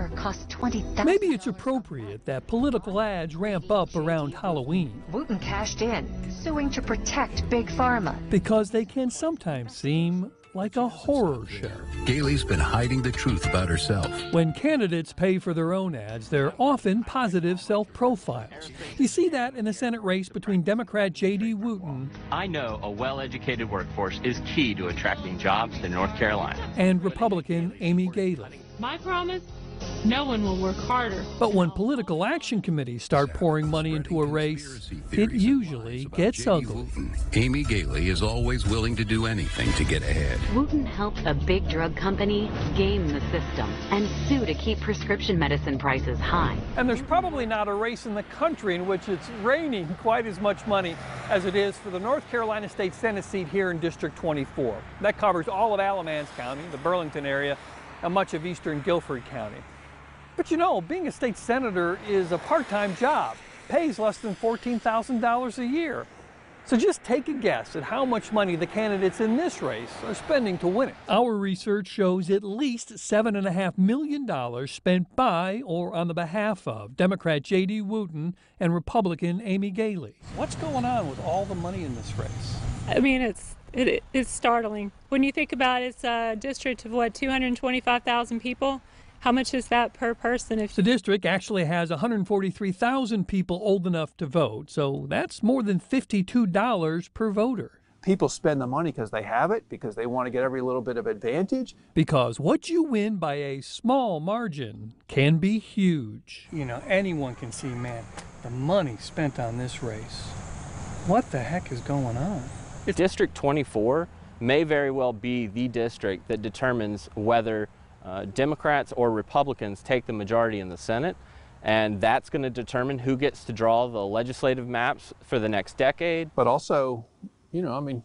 car costs $20,000. Maybe it's appropriate that political ads ramp up around Halloween. Wooten cashed in, suing to protect Big Pharma. Because they can sometimes seem like a horror show. Gailey's been hiding the truth about herself. When candidates pay for their own ads, they're often positive self-profiles. You see that in the Senate race between Democrat J.D. Wooten. I know a well-educated workforce is key to attracting jobs in North Carolina. And Republican Amy Gailey. My promise? No one will work harder. But when political action committees start pouring money into a race, it usually gets ugly. Amy Gailey is always willing to do anything to get ahead. Wooten helped a big drug company game the system and sue to keep prescription medicine prices high. And there's probably not a race in the country in which it's raining quite as much money as it is for the North Carolina State Senate seat here in District 24. That covers all of Alamance County, the Burlington area, and much of eastern Guilford County. But you know, being a state senator is a part-time job, pays less than $14,000 a year. So just take a guess at how much money the candidates in this race are spending to win it. Our research shows at least $7.5 million spent by or on the behalf of Democrat J.D. Wooten and Republican Amy Gailey. What's going on with all the money in this race? I mean, it's startling. When you think about it, it's a district of, 225,000 people? How much is that per person? The district actually has 143,000 people old enough to vote, so that's more than $52 per voter. People spend the money because they have it, because they want to get every little bit of advantage. Because what you win by a small margin can be huge. You know, anyone can see, man, the money spent on this race. What the heck is going on? District 24 may very well be the district that determines whether Democrats or Republicans take the majority in the Senate, and that's going to determine who gets to draw the legislative maps for the next decade. But also, you know, I mean,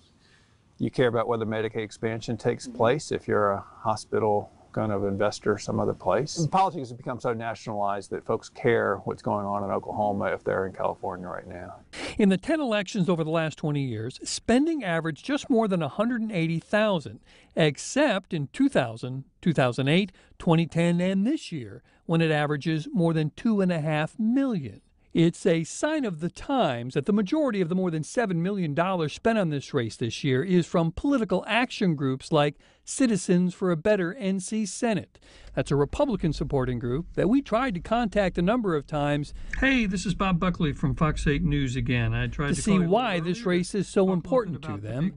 you care about whether Medicaid expansion takes place if you're a hospital kind of investor some other place. And politics has become so nationalized that folks care what's going on in Oklahoma if they're in California right now. In the 10 elections over the last 20 years, spending averaged just more than $180,000, except in 2000, 2008, 2010, and this year, when it averages more than $2.5 million. It's a sign of the times that the majority of the more than $7 million spent on this race this year is from political action groups like Citizens for a Better NC Senate. That's a Republican supporting group that we tried to contact a number of times. Hey, this is Bob Buckley from Fox 8 News again. I tried to see why this race is so important to them,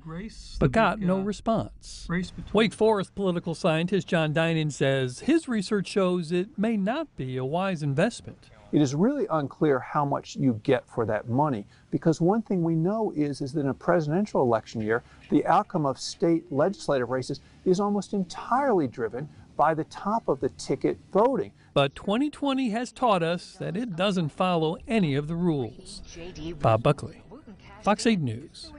but got no response. Wake Forest political scientist John Dinan says his research shows it may not be a wise investment. It is really unclear how much you get for that money, because one thing we know is that in a presidential election year, the outcome of state legislative races is almost entirely driven by the top of the ticket voting. But 2020 has taught us that it doesn't follow any of the rules. Bob Buckley, Fox 8 News.